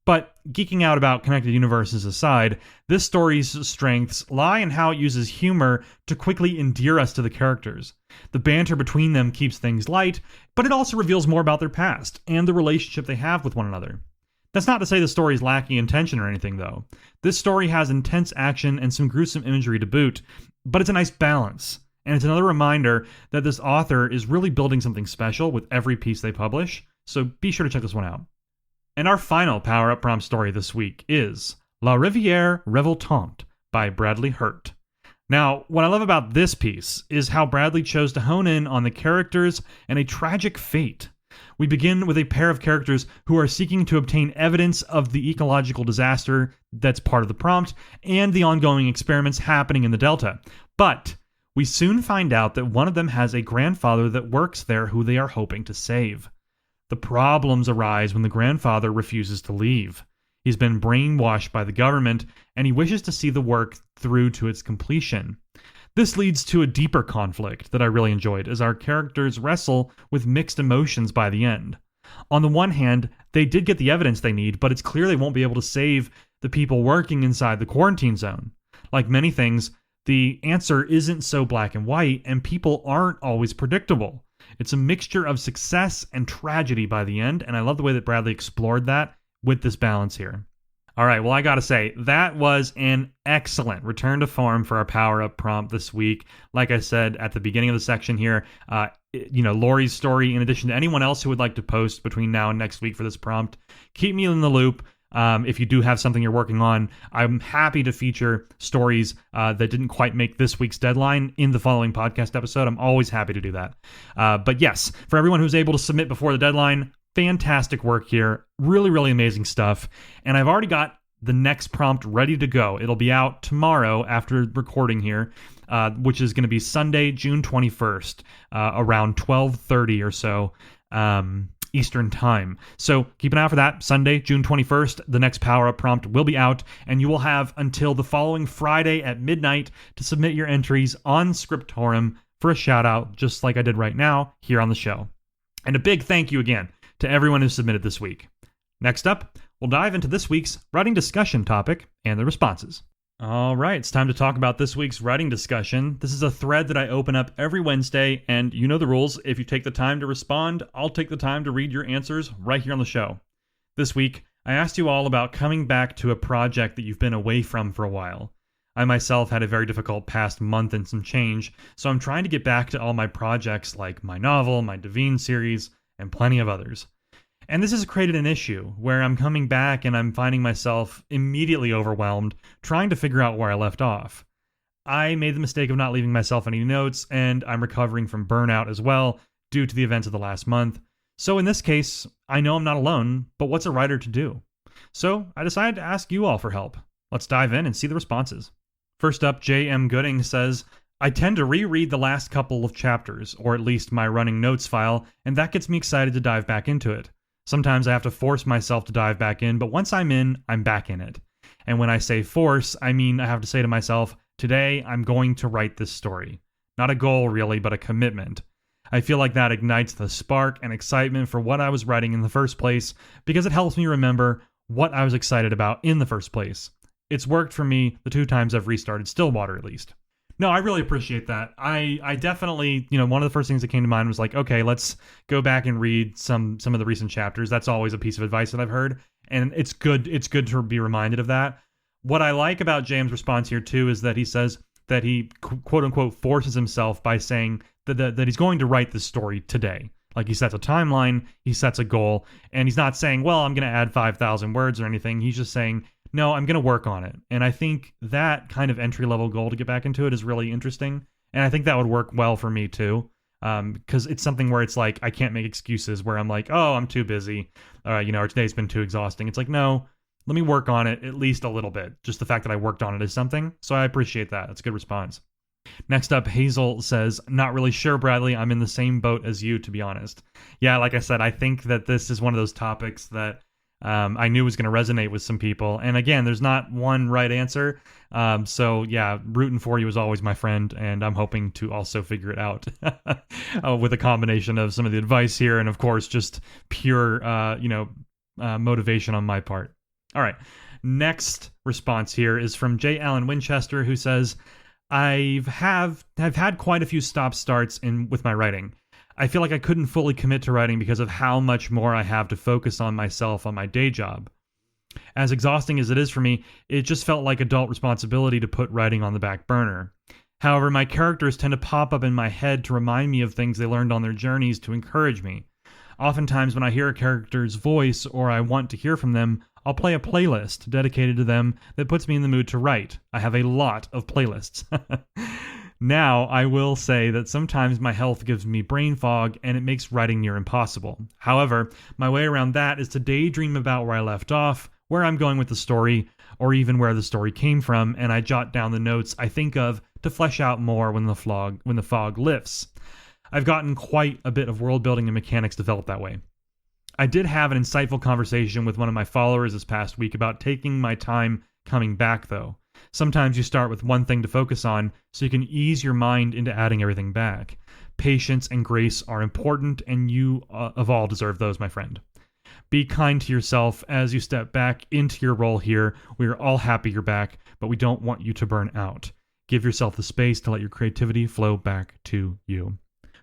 But geeking out about connected universes aside, this story's strengths lie in how it uses humor to quickly endear us to the characters. The banter between them keeps things light, but it also reveals more about their past and the relationship they have with one another. That's not to say the story is lacking in tension or anything, though. This story has intense action and some gruesome imagery to boot, but it's a nice balance. And it's another reminder that this author is really building something special with every piece they publish, so be sure to check this one out. And our final Power Up Prompt story this week is La Rivière Revoltante by Bradley Hurt. Now, what I love about this piece is how Bradley chose to hone in on the characters and a tragic fate. We begin with a pair of characters who are seeking to obtain evidence of the ecological disaster that's part of the prompt and the ongoing experiments happening in the Delta. But we soon find out that one of them has a grandfather that works there who they are hoping to save. The problems arise when the grandfather refuses to leave. He's been brainwashed by the government, and he wishes to see the work through to its completion. This leads to a deeper conflict that I really enjoyed as our characters wrestle with mixed emotions by the end. On the one hand, they did get the evidence they need, but it's clear they won't be able to save the people working inside the quarantine zone. Like many things, the answer isn't so black and white, and people aren't always predictable. It's a mixture of success and tragedy by the end, and I love the way that Bradley explored that with this balance here. All right, well, I gotta say, that was an excellent return to form for our Power Up prompt this week. Like I said at the beginning of the section here, Lori's story, in addition to anyone else who would like to post between now and next week for this prompt, keep me in the loop. If you do have something you're working on, I'm happy to feature stories that didn't quite make this week's deadline in the following podcast episode. I'm always happy to do that. But yes, for everyone who's able to submit before the deadline, fantastic work here. Really, really amazing stuff. And I've already got the next prompt ready to go. It'll be out tomorrow after recording here, which is going to be Sunday, June 21st, around 12:30 or so Eastern Time. So keep an eye out for that. Sunday, June 21st, the next Power Up prompt will be out, and you will have until the following Friday at midnight to submit your entries on Scriptorum for a shout out, just like I did right now here on the show. And a big thank you again to everyone who submitted this week. Next up, we'll dive into this week's writing discussion topic and the responses. All right, it's time to talk about this week's writing discussion. This is a thread that I open up every Wednesday, and you know the rules. If you take the time to respond, I'll take the time to read your answers right here on the show. This week, I asked you all about coming back to a project that you've been away from for a while. I myself had a very difficult past month and some change, so I'm trying to get back to all my projects like my novel, my Devine series, and plenty of others. And this has created an issue where I'm coming back and I'm finding myself immediately overwhelmed, trying to figure out where I left off. I made the mistake of not leaving myself any notes, and I'm recovering from burnout as well due to the events of the last month. So in this case, I know I'm not alone, but what's a writer to do? So I decided to ask you all for help. Let's dive in and see the responses. First up, J.M. Gooding says, I tend to reread the last couple of chapters, or at least my running notes file, and that gets me excited to dive back into it. Sometimes I have to force myself to dive back in, but once I'm in, I'm back in it. And when I say force, I mean I have to say to myself, today I'm going to write this story. Not a goal, really, but a commitment. I feel like that ignites the spark and excitement for what I was writing in the first place because it helps me remember what I was excited about in the first place. It's worked for me the 2 times I've restarted Stillwater, at least. No, I really appreciate that. I definitely, one of the first things that came to mind was like, okay, let's go back and read some of the recent chapters. That's always a piece of advice that I've heard, and it's good to be reminded of that. What I like about James' response here too is that he says that he quote unquote forces himself by saying that he's going to write this story today. Like he sets a timeline, he sets a goal, and he's not saying, well, I'm going to add 5,000 words or anything. He's just saying, no, I'm going to work on it. And I think that kind of entry-level goal to get back into it is really interesting. And I think that would work well for me too. Because it's something where it's like, I can't make excuses where I'm like, oh, I'm too busy, or today's been too exhausting. It's like, no, let me work on it at least a little bit. Just the fact that I worked on it is something. So I appreciate that. That's a good response. Next up, Hazel says, not really sure, Bradley. I'm in the same boat as you, to be honest. Yeah, like I said, I think that this is one of those topics that I knew was going to resonate with some people. And again, there's not one right answer. So yeah, rooting for you is always my friend. And I'm hoping to also figure it out with a combination of some of the advice here. And of course, just pure, motivation on my part. All right. Next response here is from J. Allen Winchester, who says, I've had quite a few stop-starts with my writing. I feel like I couldn't fully commit to writing because of how much more I have to focus on myself on my day job. As exhausting as it is for me, it just felt like adult responsibility to put writing on the back burner. However, my characters tend to pop up in my head to remind me of things they learned on their journeys to encourage me. Oftentimes when I hear a character's voice or I want to hear from them, I'll play a playlist dedicated to them that puts me in the mood to write. I have a lot of playlists. Now, I will say that sometimes my health gives me brain fog and it makes writing near impossible. However, my way around that is to daydream about where I left off, where I'm going with the story, or even where the story came from, and I jot down the notes I think of to flesh out more when the fog lifts. I've gotten quite a bit of world building and mechanics developed that way. I did have an insightful conversation with one of my followers this past week about taking my time coming back, though. Sometimes you start with one thing to focus on so you can ease your mind into adding everything back. Patience and grace are important, and you of all deserve those, my friend. Be kind to yourself as you step back into your role here. We are all happy you're back, but we don't want you to burn out. Give yourself the space to let your creativity flow back to you.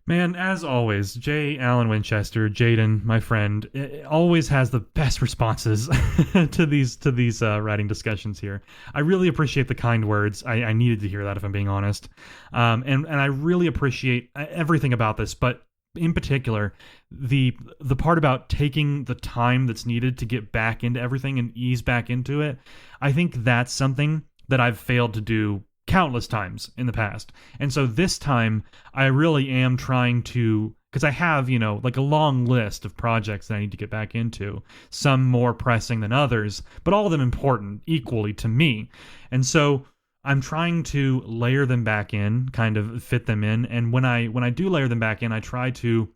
Man, as always, J. Allen Winchester, Jaden, my friend, always has the best responses to these writing discussions here. I really appreciate the kind words. I needed to hear that, if I'm being honest. And I really appreciate everything about this, but in particular, the part about taking the time that's needed to get back into everything and ease back into it. I think that's something that I've failed to do countless times in the past. And so this time I really am trying to, because I have, like a long list of projects that I need to get back into, some more pressing than others, but all of them important equally to me. And so I'm trying to layer them back in, kind of fit them in. And when I do layer them back in, I try to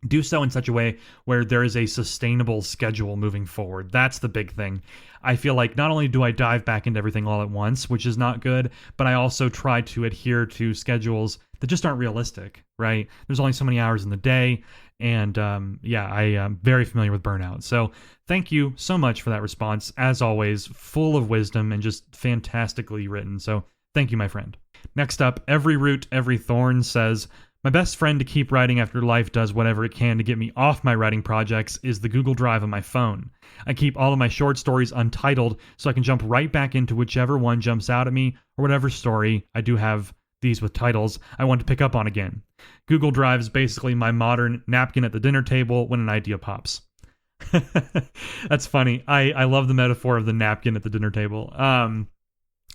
do so in such a way where there is a sustainable schedule moving forward. That's the big thing. I feel like not only do I dive back into everything all at once, which is not good, but I also try to adhere to schedules that just aren't realistic, right? There's only so many hours in the day, and I am very familiar with burnout. So thank you so much for that response. As always, full of wisdom and just fantastically written. So thank you, my friend. Next up, Every Root, Every Thorn says, my best friend to keep writing after life does whatever it can to get me off my writing projects is the Google Drive on my phone. I keep all of my short stories untitled so I can jump right back into whichever one jumps out at me or whatever story, I do have these with titles, I want to pick up on again. Google Drive is basically my modern napkin at the dinner table when an idea pops. That's funny. I love the metaphor of the napkin at the dinner table.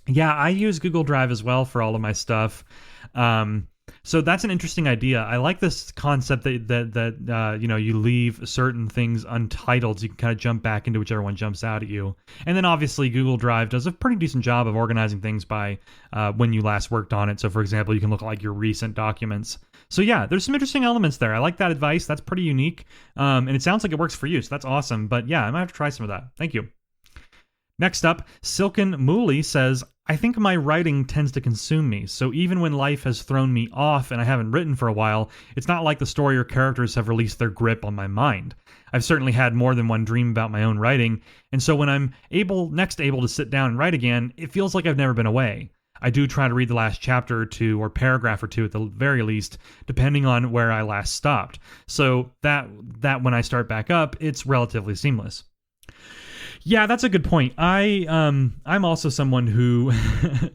Yeah, I use Google Drive as well for all of my stuff. So that's an interesting idea. I like this concept that you leave certain things untitled, so you can kind of jump back into whichever one jumps out at you. And then obviously Google Drive does a pretty decent job of organizing things by when you last worked on it. So for example, you can look at like your recent documents. So yeah, there's some interesting elements there. I like that advice. That's pretty unique, and it sounds like it works for you. So that's awesome. But yeah, I might have to try some of that. Thank you. Next up, Silken Mooley says, I think my writing tends to consume me, so even when life has thrown me off and I haven't written for a while, it's not like the story or characters have released their grip on my mind. I've certainly had more than one dream about my own writing, and so when I'm able to sit down and write again, it feels like I've never been away. I do try to read the last chapter or two, or paragraph or two at the very least, depending on where I last stopped, so that when I start back up, it's relatively seamless. Yeah, that's a good point. I'm also someone who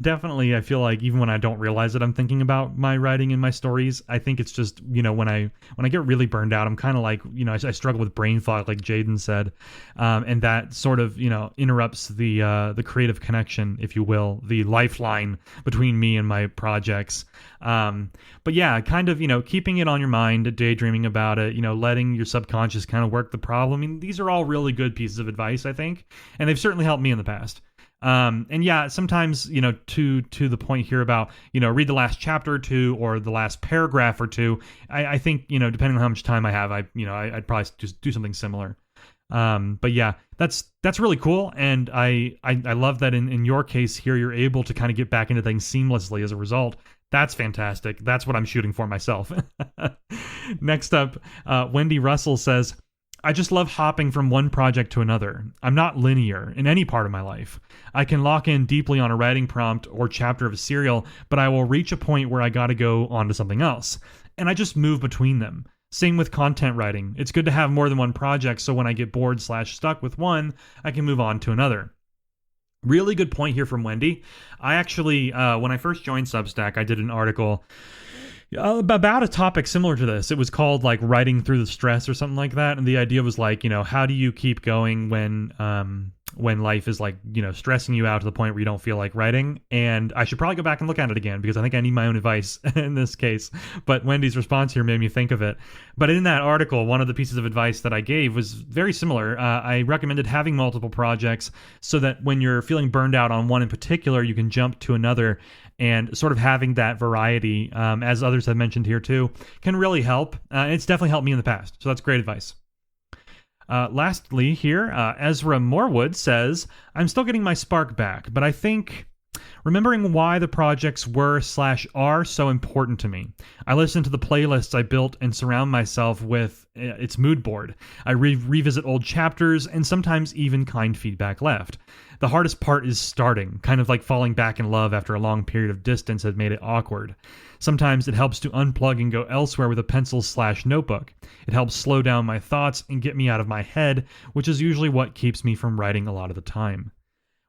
definitely, I feel like even when I don't realize it, I'm thinking about my writing and my stories. I think it's just, when I get really burned out, I'm kind of like, I struggle with brain fog, like Jaden said, and that sort of, interrupts the creative connection, if you will, the lifeline between me and my projects. But yeah, kind of, keeping it on your mind, daydreaming about it, letting your subconscious kind of work the problem. I mean, these are all really good pieces of advice, I think, and they've certainly helped me in the past. And yeah, sometimes, to the point here about, read the last chapter or two or the last paragraph or two, I think, depending on how much time I have, I'd probably just do something similar. But yeah, that's really cool. And I love that in your case here, you're able to kind of get back into things seamlessly as a result. That's fantastic. That's what I'm shooting for myself. Next up, Wendy Russell says, I just love hopping from one project to another. I'm not linear in any part of my life. I can lock in deeply on a writing prompt or chapter of a serial, but I will reach a point where I gotta go on to something else. And I just move between them. Same with content writing. It's good to have more than one project, so when I get bored / stuck with one, I can move on to another. Really good point here from Wendy. I actually, when I first joined Substack, I did an article about a topic similar to this. It was called like writing through the stress or something like that. And the idea was like, how do you keep going when life is like, stressing you out to the point where you don't feel like writing? And I should probably go back and look at it again because I think I need my own advice in this case. But Wendy's response here made me think of it. But in that article, one of the pieces of advice that I gave was very similar. I recommended having multiple projects so that when you're feeling burned out on one in particular, you can jump to another. And sort of having that variety, as others have mentioned here too, can really help. It's definitely helped me in the past. So that's great advice. Lastly here, Ezra Morewood says, I'm still getting my spark back, but I think remembering why the projects were / are so important to me. I listen to the playlists I built and surround myself with its mood board. I revisit old chapters and sometimes even kind feedback left. The hardest part is starting, kind of like falling back in love after a long period of distance had made it awkward. Sometimes it helps to unplug and go elsewhere with a pencil / notebook. It helps slow down my thoughts and get me out of my head, which is usually what keeps me from writing a lot of the time.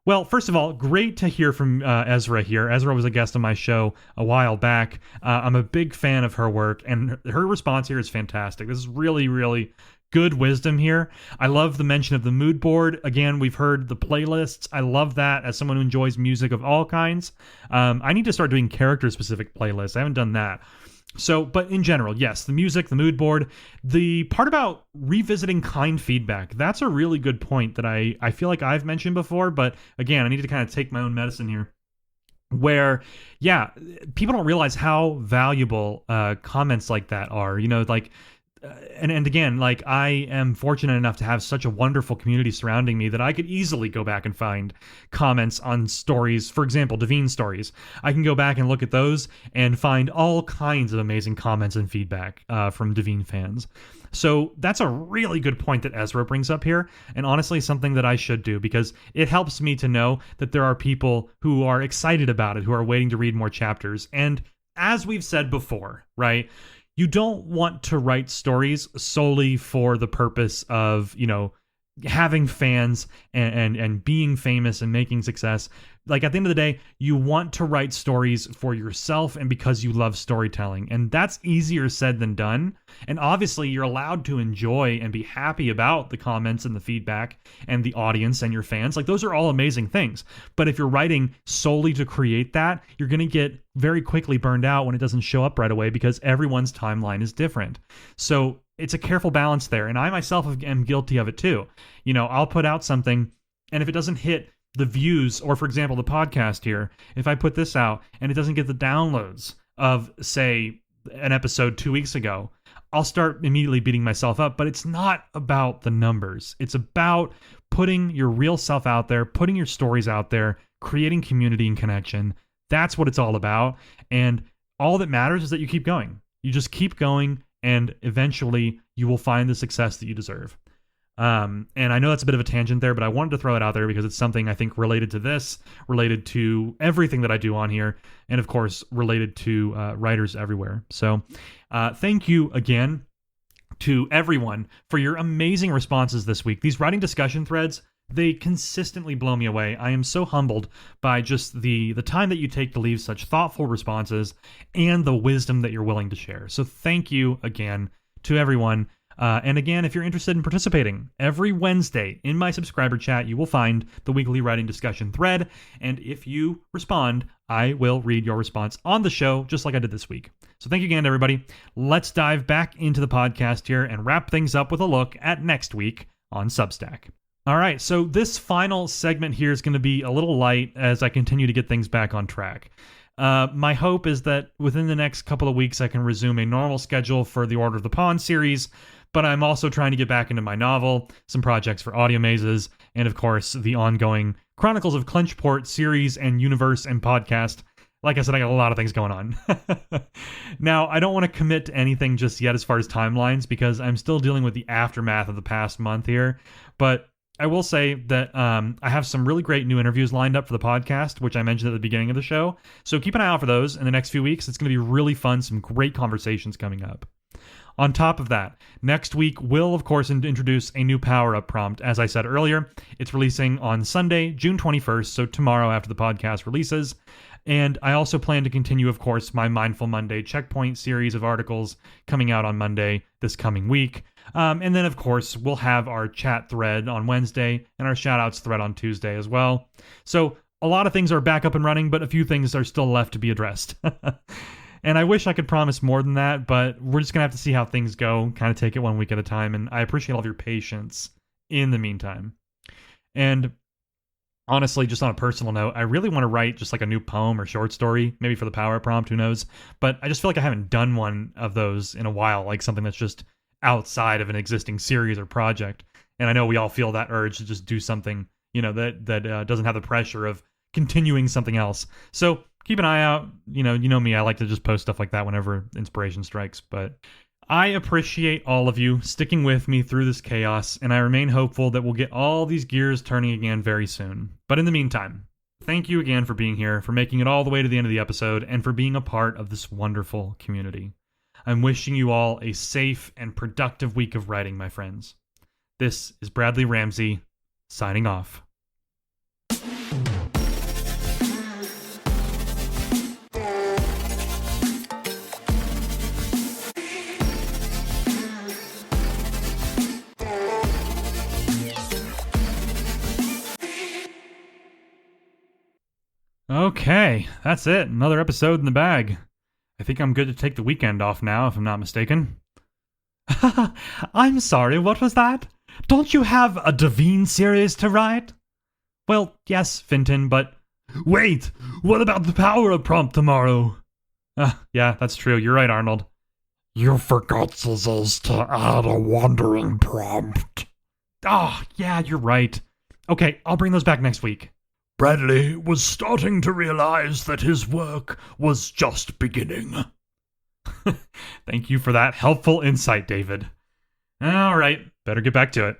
Well, first of all, great to hear from Ezra here. Ezra was a guest on my show a while back. I'm a big fan of her work, and her response here is fantastic. This is really, really good wisdom here. I love the mention of the mood board. Again, we've heard the playlists. I love that as someone who enjoys music of all kinds. I need to start doing character-specific playlists. I haven't done that. So, but in general, yes, the music, the mood board, the part about revisiting kind feedback, that's a really good point that I feel like I've mentioned before, but again, I need to kind of take my own medicine here. Where, yeah, people don't realize how valuable comments like that are, and again, like I am fortunate enough to have such a wonderful community surrounding me that I could easily go back and find comments on stories. For example, Devine stories. I can go back and look at those and find all kinds of amazing comments and feedback from Devine fans. So that's a really good point that Ezra brings up here, and honestly something that I should do because it helps me to know that there are people who are excited about it, who are waiting to read more chapters. And as we've said before, right? You don't want to write stories solely for the purpose of, having fans and being famous and making success. Like, at the end of the day, you want to write stories for yourself and because you love storytelling. And that's easier said than done. And obviously, you're allowed to enjoy and be happy about the comments and the feedback and the audience and your fans. Like, those are all amazing things. But if you're writing solely to create that, you're going to get very quickly burned out when it doesn't show up right away because everyone's timeline is different. So it's a careful balance there. And I myself am guilty of it too. You know, I'll put out something, and if it doesn't hit the views, or for example, the podcast here, if I put this out and it doesn't get the downloads of, say, an episode 2 weeks ago, I'll start immediately beating myself up. But it's not about the numbers. It's about putting your real self out there, putting your stories out there, creating community and connection. That's what it's all about. And all that matters is that you keep going. You just keep going, and eventually you will find the success that you deserve. And I know that's a bit of a tangent there, but I wanted to throw it out there because it's something I think related to this, related to everything that I do on here, and of course, related to writers everywhere. So thank you again to everyone for your amazing responses this week. These writing discussion threads, they consistently blow me away. I am so humbled by just the time that you take to leave such thoughtful responses and the wisdom that you're willing to share. So thank you again to everyone. And again, if you're interested in participating, every Wednesday in my subscriber chat, you will find the weekly writing discussion thread. And if you respond, I will read your response on the show, just like I did this week. So thank you again, everybody. Let's dive back into the podcast here and wrap things up with a look at next week on Substack. All right, so this final segment here is going to be a little light as I continue to get things back on track. My hope is that within the next couple of weeks, I can resume a normal schedule for the Order of the Pawn series, but I'm also trying to get back into my novel, some projects for Audio Mazes, and of course, the ongoing Chronicles of Clenchport series and universe and podcast. Like I said, I got a lot of things going on. Now, I don't want to commit to anything just yet as far as timelines, because I'm still dealing with the aftermath of the past month here, but I will say that I have some really great new interviews lined up for the podcast, which I mentioned at the beginning of the show. So keep an eye out for those in the next few weeks. It's going to be really fun, some great conversations coming up. On top of that, next week we'll, of course, introduce a new power-up prompt. As I said earlier, it's releasing on Sunday, June 21st, so tomorrow after the podcast releases. And I also plan to continue, of course, my Mindful Monday Checkpoint series of articles coming out on Monday this coming week. And then, of course, we'll have our chat thread on Wednesday and our shoutouts thread on Tuesday as well. So a lot of things are back up and running, but a few things are still left to be addressed. And I wish I could promise more than that, but we're just going to have to see how things go, kind of take it one week at a time. And I appreciate all of your patience in the meantime. And honestly, just on a personal note, I really want to write just like a new poem or short story, maybe for the power prompt, who knows? But I just feel like I haven't done one of those in a while, like something that's just outside of an existing series or project. And I know we all feel that urge to just do something, you know, that doesn't have the pressure of continuing something else. So keep an eye out. You know me, I like to just post stuff like that whenever inspiration strikes. But I appreciate all of you sticking with me through this chaos, and I remain hopeful that we'll get all these gears turning again very soon. But in the meantime, thank you again for being here, for making it all the way to the end of the episode, and for being a part of this wonderful community. I'm wishing you all a safe and productive week of writing, my friends. This is Bradley Ramsey, signing off. Okay, that's it. Another episode in the bag. I think I'm good to take the weekend off now, if I'm not mistaken. I'm sorry, what was that? Don't you have a Devine series to write? Well, yes, Finton, but... Wait! What about the power-up prompt tomorrow? Yeah, that's true. You're right, Arnold. You forgot, Zizzles, to add a wandering prompt. Oh, yeah, you're right. Okay, I'll bring those back next week. Bradley was starting to realize that his work was just beginning. Thank you for that helpful insight, David. All right, better get back to it.